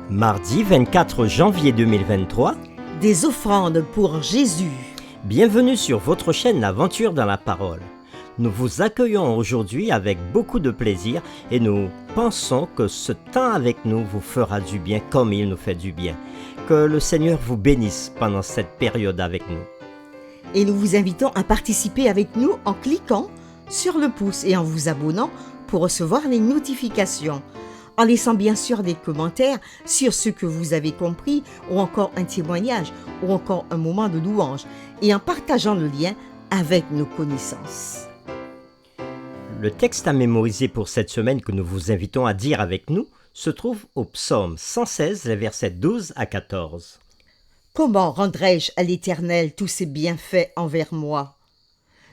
Mardi 24 janvier 2023, Des offrandes pour Jésus. bienvenue sur votre chaîne L'Aventure dans la Parole. Nous vous accueillons aujourd'hui avec beaucoup de plaisir et nous pensons que ce temps avec nous vous fera du bien comme il nous fait du bien. Que le Seigneur vous bénisse pendant cette période avec nous. Et nous vous invitons à participer avec nous en cliquant sur le pouce et en vous abonnant pour recevoir les notifications. En laissant bien sûr des commentaires sur ce que vous avez compris ou encore un témoignage ou encore un moment de louange et en partageant le lien avec nos connaissances. Le texte à mémoriser pour cette semaine que nous vous invitons à dire avec nous se trouve au psaume 116, les versets 12 à 14. Comment rendrai-je à l'Éternel tous ses bienfaits envers moi?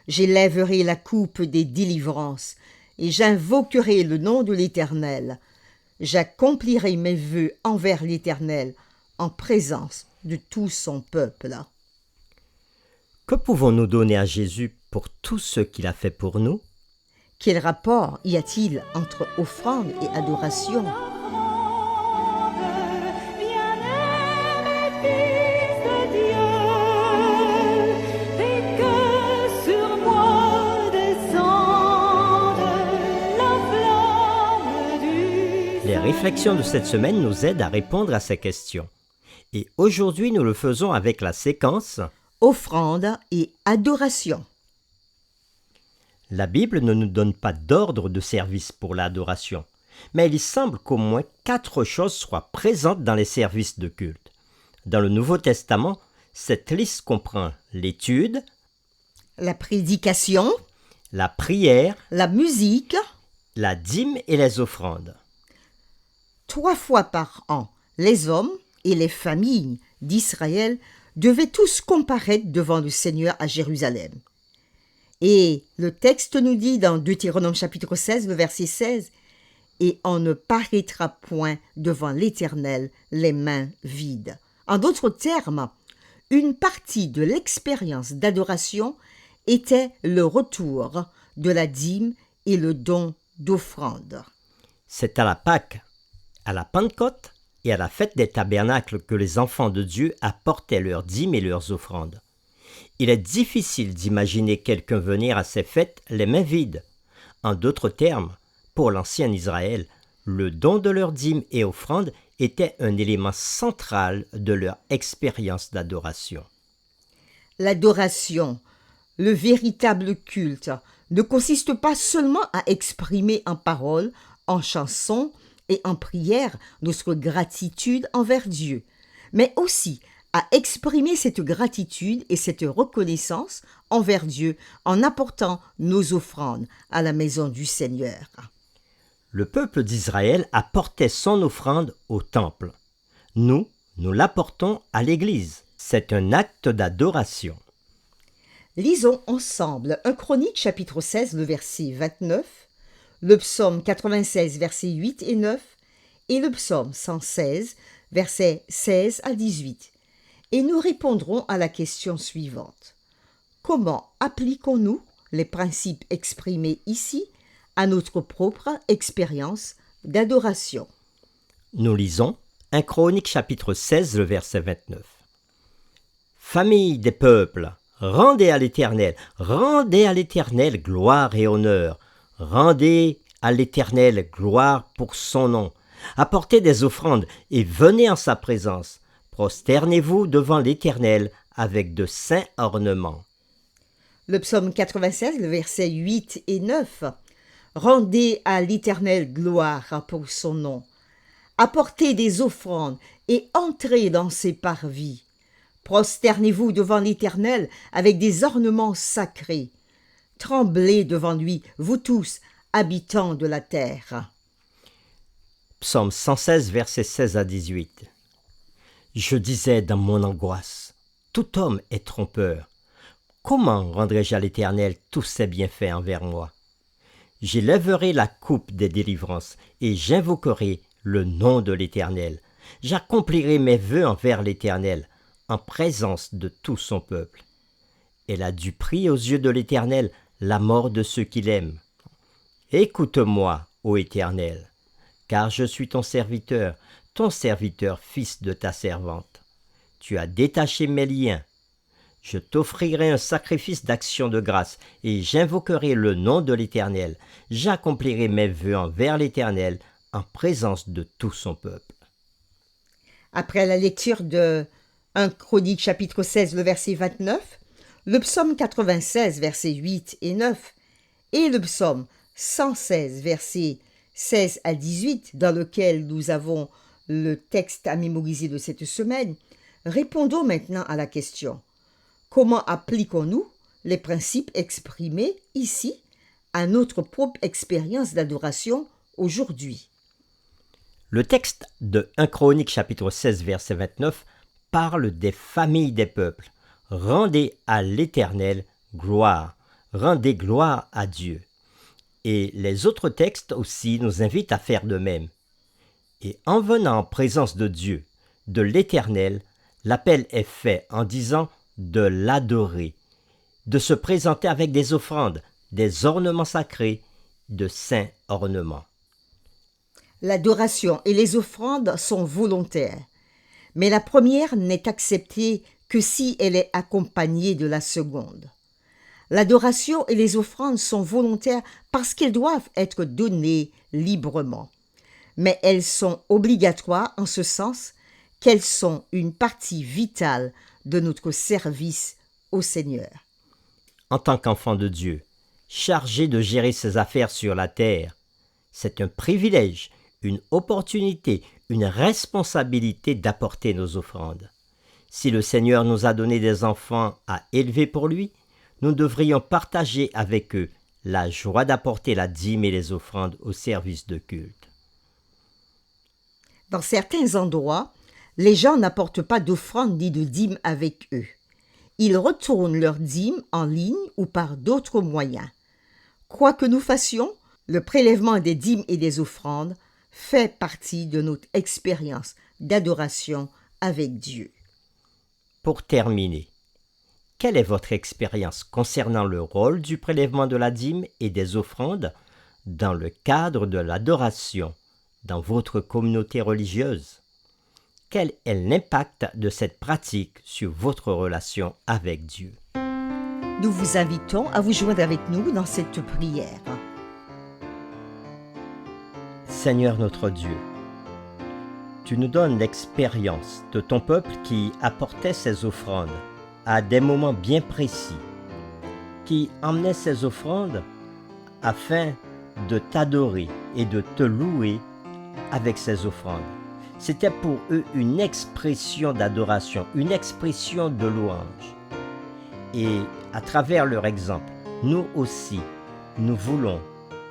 J'élèverai la coupe des délivrances et j'invoquerai le nom de l'Éternel. J'accomplirai mes vœux envers l'Éternel en présence de tout son peuple. Que pouvons-nous donner à Jésus pour tout ce qu'il a fait pour nous? Quel rapport y a-t-il entre offrande et adoration? Les réflexions de cette semaine nous aident à répondre à ces questions. Et aujourd'hui, nous le faisons avec la séquence Offrande et adoration. La Bible ne nous donne pas d'ordre de service pour l'adoration, mais il semble qu'au moins 4 choses soient présentes dans les services de culte. Dans le Nouveau Testament, cette liste comprend l'étude, La prédication, la prière, la musique. la dîme et les offrandes. 3 fois par an, les hommes et les familles d'Israël devaient tous comparaître devant le Seigneur à Jérusalem. Et le texte nous dit dans Deutéronome chapitre 16, le verset 16, « Et on ne paraîtra point devant l'Éternel les mains vides. » En d'autres termes, une partie de l'expérience d'adoration était le retour de la dîme et le don d'offrande. C'est à la Pâque, à la Pentecôte et à la fête des tabernacles que les enfants de Dieu apportaient leurs dîmes et leurs offrandes. Il est difficile d'imaginer quelqu'un venir à ces fêtes les mains vides. En d'autres termes, pour l'ancien Israël, le don de leurs dîmes et offrandes était un élément central de leur expérience d'adoration. L'adoration, le véritable culte, ne consiste pas seulement à exprimer en paroles, en chansons et en prière notre gratitude envers Dieu, mais aussi à exprimer cette gratitude et cette reconnaissance envers Dieu en apportant nos offrandes à la maison du Seigneur. Le peuple d'Israël apportait son offrande au temple. Nous l'apportons à l'Église. C'est un acte d'adoration. Lisons ensemble 1 Chronique chapitre 16, le verset 29, le psaume 96, versets 8 et 9, et le psaume 116, versets 16 à 18. Et nous répondrons à la question suivante. Comment appliquons-nous les principes exprimés ici à notre propre expérience d'adoration? Nous lisons 1 Chronique chapitre 16, le verset 29. Famille des peuples, rendez à l'Éternel gloire et honneur. Rendez à l'Éternel gloire pour son nom. Apportez des offrandes et venez en sa présence. Prosternez-vous devant l'Éternel avec de saints ornements. Le psaume 96, le verset 8 et 9. Rendez à l'Éternel gloire pour son nom. Apportez des offrandes et entrez dans ses parvis. Prosternez-vous devant l'Éternel avec des ornements sacrés. Tremblez devant lui, vous tous, habitants de la terre. Psaume 116, versets 16 à 18. Je disais dans mon angoisse, tout homme est trompeur. Comment rendrai-je à l'Éternel tous ses bienfaits envers moi? J'élèverai la coupe des délivrances et j'invoquerai le nom de l'Éternel. J'accomplirai mes vœux envers l'Éternel en présence de tout son peuple. Elle a du prix aux yeux de l'Éternel la mort de ceux qu'il aime. Écoute-moi, ô Éternel, car je suis ton serviteur, fils de ta servante. Tu as détaché mes liens. Je t'offrirai un sacrifice d'action de grâce, et j'invoquerai le nom de l'Éternel. J'accomplirai mes vœux envers l'Éternel, en présence de tout son peuple. Après la lecture de 1 Chronique chapitre 16, le verset 29, le psaume 96, versets 8 et 9, et le psaume 116, versets 16 à 18, dans lequel nous avons le texte à mémoriser de cette semaine, répondons maintenant à la question: comment appliquons-nous les principes exprimés ici à notre propre expérience d'adoration aujourd'hui? Le texte de 1 Chronique chapitre 16 verset 29 parle des familles des peuples. Rendez à l'Éternel gloire, rendez gloire à Dieu. Et les autres textes aussi nous invitent à faire de même. Et en venant en présence de Dieu, de l'Éternel, l'appel est fait en disant de l'adorer, de se présenter avec des offrandes, des ornements sacrés, de saints ornements. L'adoration et les offrandes sont volontaires, mais la première n'est acceptée que si elle est accompagnée de la seconde. L'adoration et les offrandes sont volontaires parce qu'elles doivent être données librement, mais elles sont obligatoires en ce sens qu'elles sont une partie vitale de notre service au Seigneur. En tant qu'enfant de Dieu, chargé de gérer ses affaires sur la terre, c'est un privilège, une opportunité, une responsabilité d'apporter nos offrandes. Si le Seigneur nous a donné des enfants à élever pour lui, nous devrions partager avec eux la joie d'apporter la dîme et les offrandes au service de culte. Dans certains endroits, les gens n'apportent pas d'offrande ni de dîme avec eux. Ils retournent leur dîme en ligne ou par d'autres moyens. Quoi que nous fassions, le prélèvement des dîmes et des offrandes fait partie de notre expérience d'adoration avec Dieu. Pour terminer, quelle est votre expérience concernant le rôle du prélèvement de la dîme et des offrandes dans le cadre de l'adoration dans votre communauté religieuse? Quel est l'impact de cette pratique sur votre relation avec Dieu? Nous vous invitons à vous joindre avec nous dans cette prière. Seigneur notre Dieu, tu nous donnes l'expérience de ton peuple qui apportait ses offrandes à des moments bien précis, qui emmenait ses offrandes afin de t'adorer et de te louer avec ses offrandes. C'était pour eux une expression d'adoration, une expression de louange. Et à travers leur exemple, nous aussi, nous voulons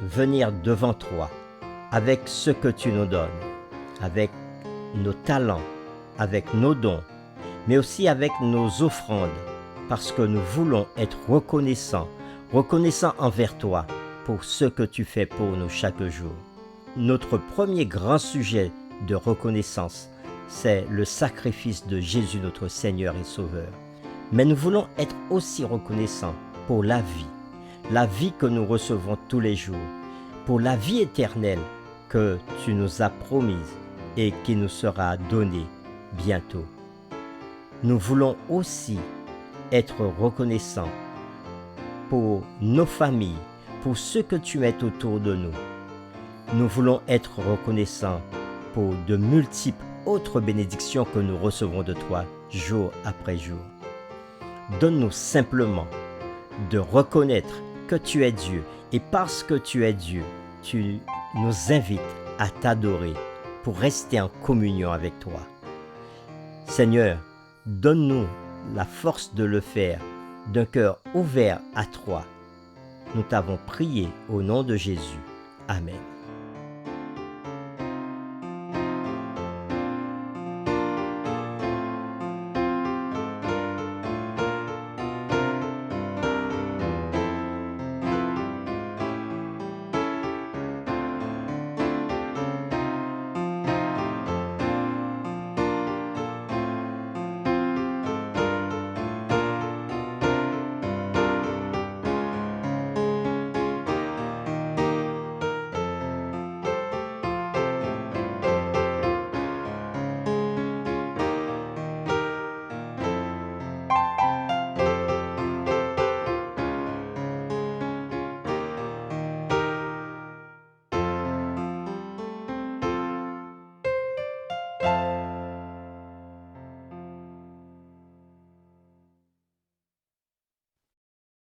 venir devant toi avec ce que tu nous donnes, avec nos talents, avec nos dons, mais aussi avec nos offrandes, parce que nous voulons être reconnaissants envers toi pour ce que tu fais pour nous chaque jour. Notre premier grand sujet de reconnaissance, c'est le sacrifice de Jésus notre Seigneur et Sauveur. Mais nous voulons être aussi reconnaissants pour la vie que nous recevons tous les jours, pour la vie éternelle que tu nous as promise et qui nous sera donnée bientôt. Nous voulons aussi être reconnaissants pour nos familles, pour ce que tu mets autour de nous. Nous voulons être reconnaissants pour de multiples autres bénédictions que nous recevons de toi jour après jour. Donne-nous simplement de reconnaître que tu es Dieu, et parce que tu es Dieu, tu nous invites à t'adorer pour rester en communion avec toi. Seigneur, donne-nous la force de le faire d'un cœur ouvert à toi. Nous t'avons prié au nom de Jésus. Amen.